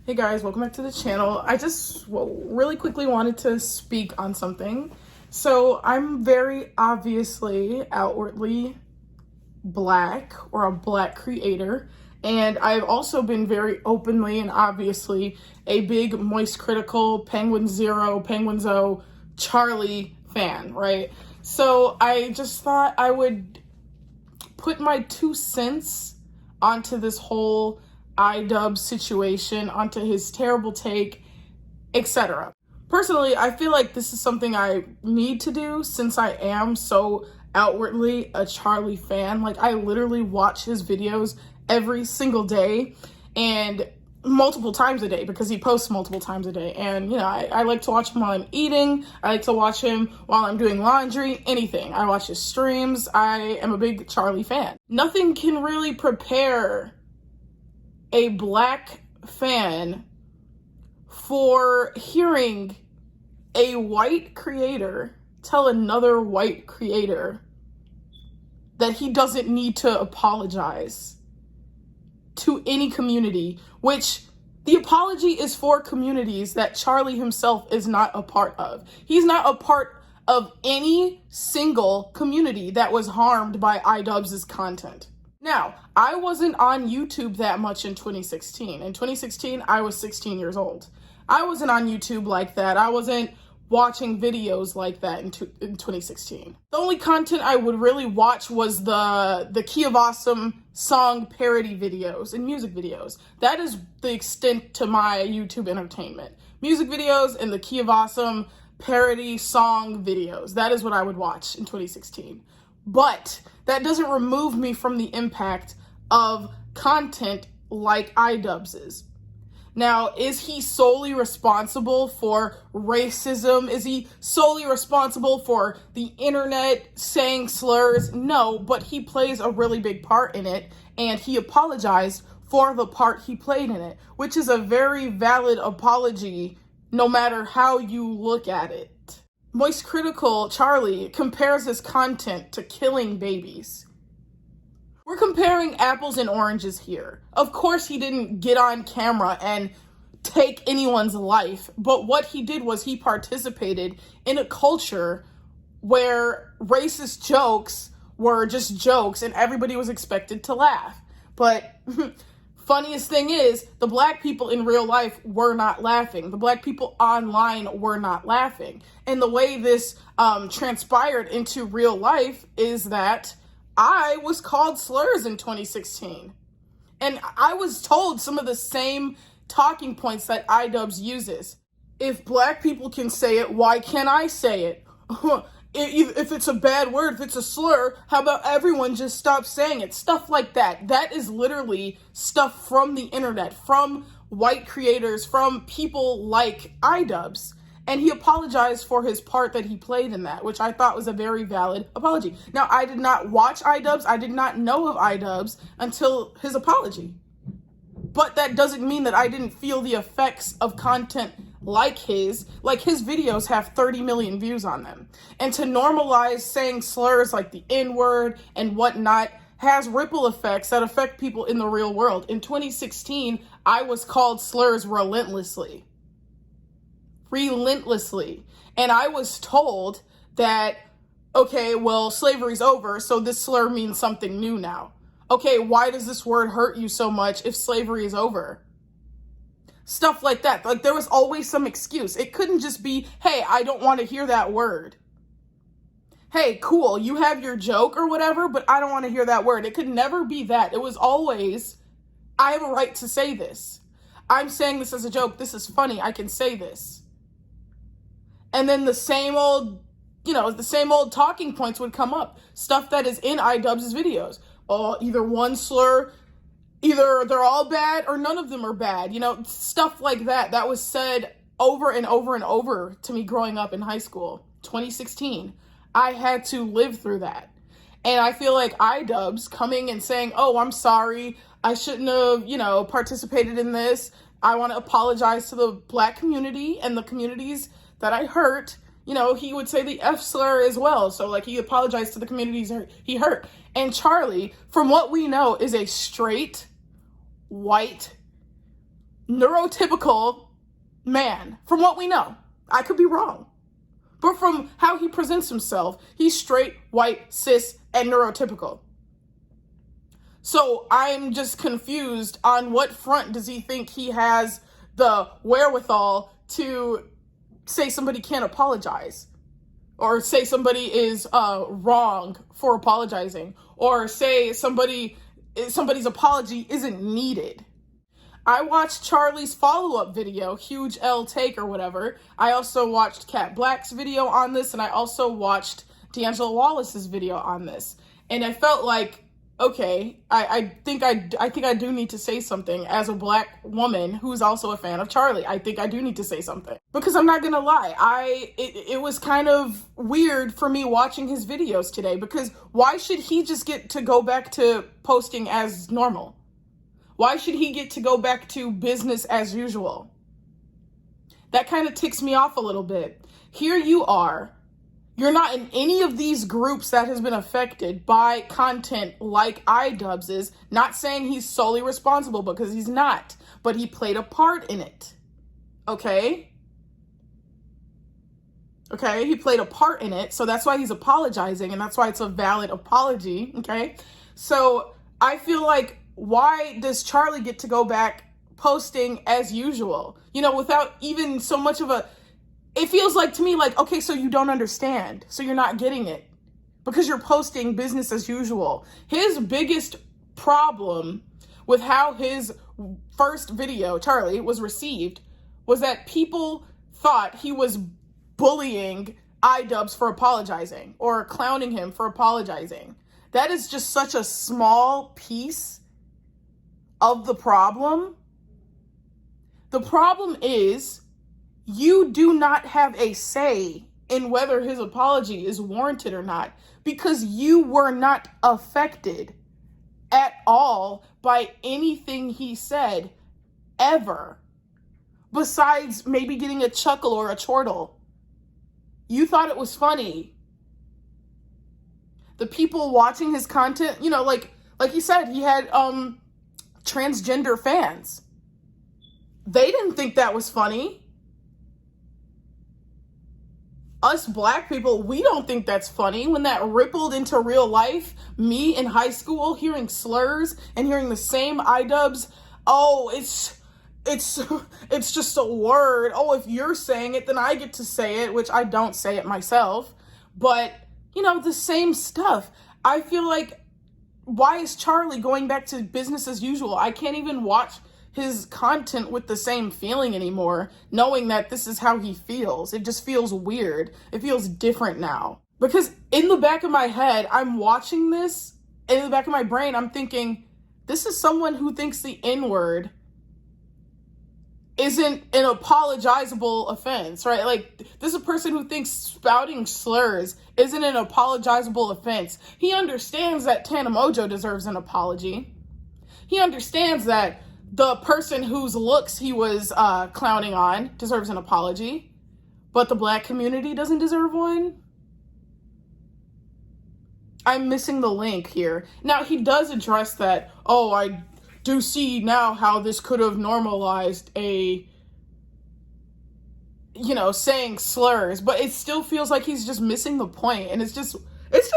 Hey guys, welcome back to the channel. I just really quickly wanted to speak on something. So I'm very obviously outwardly black or a black creator, and I've also been very openly and obviously a big Moist Critical, penguinz0, penguinz0, Charlie fan, right? So I just thought I would put my 2 cents onto this whole idubbz situation, onto his terrible take, etc. Personally, I feel like this is something I need to do since I am so outwardly a Charlie fan. Like, I literally watch his videos every single day and multiple times a day because he posts multiple times a day. And, you know, I like to watch him while I'm eating. I like to watch him while I'm doing laundry, anything. I watch his streams. I am a big Charlie fan. Nothing can really prepare a black fan for hearing a white creator tell another white creator that he doesn't need to apologize to any community, which the apology is for communities that Charlie himself is not a part of. He's not a part of any single community that was harmed by idubbz's content. Now, I wasn't on YouTube that much in 2016. In 2016, I was 16 years old. I wasn't on YouTube like that. I wasn't watching videos like that in 2016. The only content I would really watch was the Key of Awesome song parody videos and music videos. That is the extent to my YouTube entertainment. Music videos and the Key of Awesome parody song videos. That is what I would watch in 2016. But that doesn't remove me from the impact of content like idubbz's. Now, is he solely responsible for racism? Is he solely responsible for the internet saying slurs? No, but he plays a really big part in it, and he apologized for the part he played in it, which is a very valid apology no matter how you look at it. Moist Critical Charlie compares his content to killing babies. We're comparing apples and oranges here. Of course, he didn't get on camera and take anyone's life, but what he did was he participated in a culture where racist jokes were just jokes and everybody was expected to laugh. But funniest thing is, the black people in real life were not laughing. The black people online were not laughing. And the way this transpired into real life is that I was called slurs in 2016. And I was told some of the same talking points that idubbz uses. If black people can say it, why can't I say it? If it's a bad word, if it's a slur, how about everyone just stop saying it? Stuff like that. That is literally stuff from the internet, from white creators, from people like idubbz. And he apologized for his part that he played in that, which I thought was a very valid apology. Now, I did not watch idubbz. I did not know of idubbz until his apology. But that doesn't mean that I didn't feel the effects of content like his. Like, his videos have 30 million views on them. And to normalize saying slurs like the N-word and whatnot has ripple effects that affect people in the real world. In 2016, I was called slurs relentlessly. And I was told that, okay, well, slavery's over, so this slur means something new now. Okay, why does this word hurt you so much if slavery is over? Stuff like that. Like, there was always some excuse. It couldn't just be, hey, I don't want to hear that word. Hey, cool, you have your joke or whatever, but I don't want to hear that word. It could never be that. It was always, I have a right to say this. I'm saying this as a joke. This is funny. I can say this. And then the same old talking points would come up. Stuff that is in idubbz's videos. Either one slur, either they're all bad or none of them are bad. You know, stuff like that. That was said over and over and over to me growing up in high school. 2016. I had to live through that. And I feel like idubbz coming and saying, oh, I'm sorry, I shouldn't have, participated in this. I want to apologize to the black community and the communities that I hurt. You know, he would say the F slur as well. So, like, he apologized to the communities he hurt. And Charlie, from what we know, is a straight, white, neurotypical man, from what we know. I could be wrong. But from how he presents himself, he's straight, white, cis, and neurotypical. So I'm just confused on what front does he think he has the wherewithal to say somebody can't apologize, or say somebody is wrong for apologizing, or say somebody's apology isn't needed. I watched Charlie's follow-up video, Huge L Take or whatever. I also watched Cat Black's video on this, and I also watched D'Angelo Wallace's video on this. And I felt like, okay, I think I do need to say something as a Black woman who's also a fan of Charlie. I think I do need to say something. Because I'm not gonna lie, it was kind of weird for me watching his videos today, because why should he just get to go back to posting as normal? Why should he get to go back to business as usual? That kind of ticks me off a little bit. Here you are. You're not in any of these groups that has been affected by content like idubbz is. Not saying he's solely responsible, because he's not. But he played a part in it. Okay? Okay? He played a part in it. So that's why he's apologizing. And that's why it's a valid apology. Okay? So I feel like, why does Charlie get to go back posting as usual? You know, without even so much of a... It feels like to me like, okay, so you don't understand. So you're not getting it. Because you're posting business as usual. His biggest problem with how his first video, Charlie, was received was that people thought he was bullying idubbz for apologizing, or clowning him for apologizing. That is just such a small piece of the problem. The problem is, you do not have a say in whether his apology is warranted or not, because you were not affected at all by anything he said ever, besides maybe getting a chuckle or a chortle. You thought it was funny. The people watching his content, you know, like he said, he had transgender fans. They didn't think that was funny. Us Black people, we don't think that's funny. When that rippled into real life, me in high school hearing slurs and hearing the same idubbz, oh, it's just a word. Oh, if you're saying it, then I get to say it, which I don't say it myself. But, you know, the same stuff. I feel like, why is Charlie going back to business as usual? I can't even watch his content with the same feeling anymore, knowing that this is how he feels. It just feels weird. It feels different now. Because in the back of my head, I'm watching this, and in the back of my brain, I'm thinking, this is someone who thinks the N-word isn't an apologizable offense, right? Like, this is a person who thinks spouting slurs isn't an apologizable offense. He understands that Tana Mojo deserves an apology. He understands that the person whose looks he was clowning on deserves an apology, but the Black community doesn't deserve one. I'm missing the link here. Now, he does address that, oh, I do see now how this could have normalized saying slurs, but it still feels like he's just missing the point. And it's just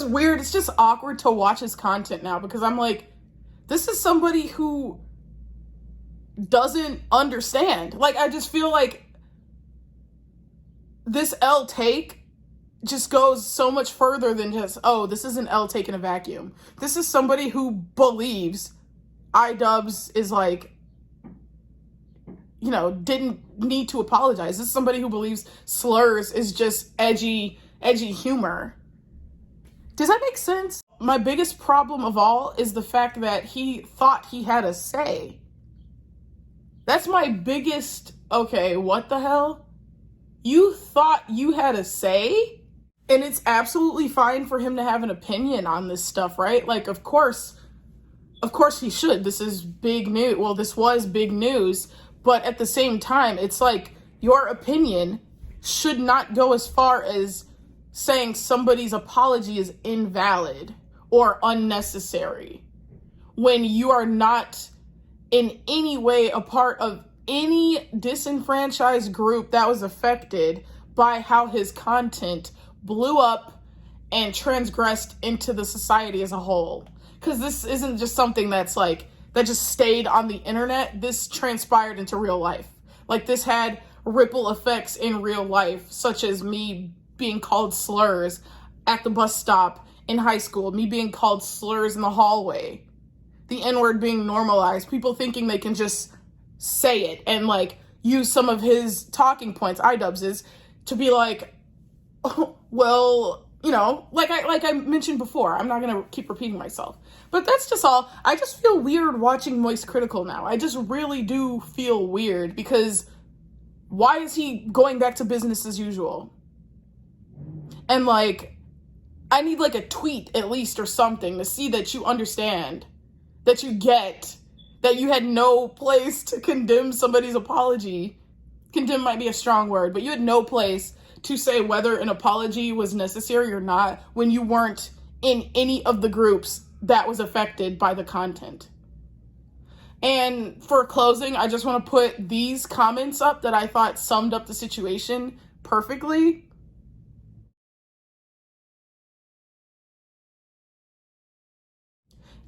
weird. It's just awkward to watch his content now, because I'm like, this is somebody who doesn't understand. Like, I just feel like this L take just goes so much further than just, oh, this is an L take in a vacuum. This is somebody who believes idubbz is like, didn't need to apologize. This is somebody who believes slurs is just edgy humor. Does that make sense? My biggest problem of all is the fact that he thought he had a say. That's my biggest, okay, what the hell? You thought you had a say? And it's absolutely fine for him to have an opinion on this stuff, right? Like, of course he should. This is big news. Well, this was big news. But at the same time, it's like, your opinion should not go as far as saying somebody's apology is invalid or unnecessary when you are not in any way a part of any disenfranchised group that was affected by how his content blew up and transgressed into the society as a whole. Because this isn't just something that's like, that just stayed on the internet. This transpired into real life. Like, this had ripple effects in real life, such as me being called slurs at the bus stop in high school, me being called slurs in the hallway, the N-word being normalized, people thinking they can just say it and like use some of his talking points, idubbz, to be like, oh, well, you know, like I mentioned before, I'm not gonna keep repeating myself, but that's just all. I just feel weird watching Moist Critical now. I just really do feel weird, because why is he going back to business as usual? And like, I need like a tweet at least or something to see that you understand, that you get that you had no place to condemn somebody's apology. Condemn might be a strong word, but you had no place to say whether an apology was necessary or not when you weren't in any of the groups that was affected by the content. And for closing, I just want to put these comments up that I thought summed up the situation perfectly.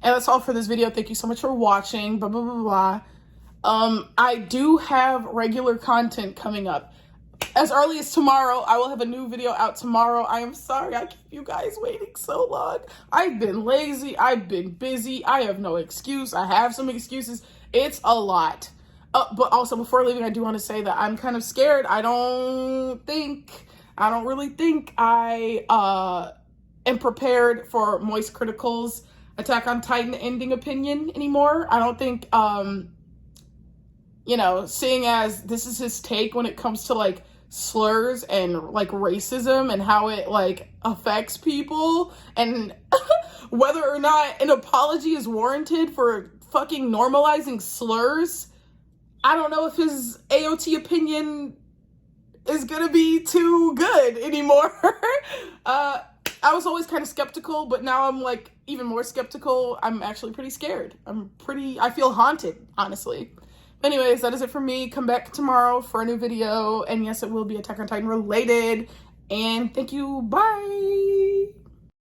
And that's all for this video. Thank you so much for watching. Blah, blah, blah, blah. I do have regular content coming up. As early as tomorrow, I will have a new video out tomorrow. I am sorry I keep you guys waiting so long. I've been lazy. I've been busy. I have no excuse. I have some excuses. It's a lot. But also, before leaving, I do want to say that I'm kind of scared. I don't really think I am prepared for Moist Critical's Attack on Titan ending opinion anymore. I don't think, you know, seeing as this is his take when it comes to like slurs and like racism and how it like affects people, and whether or not an apology is warranted for fucking normalizing slurs, I don't know if his AOT opinion is gonna be too good anymore. I was always kind of skeptical, but now I'm like even more skeptical. I'm actually pretty scared. I feel haunted, honestly. Anyways, that is it for me. Come back tomorrow for a new video. And yes, it will be Attack on Titan related. And thank you. Bye.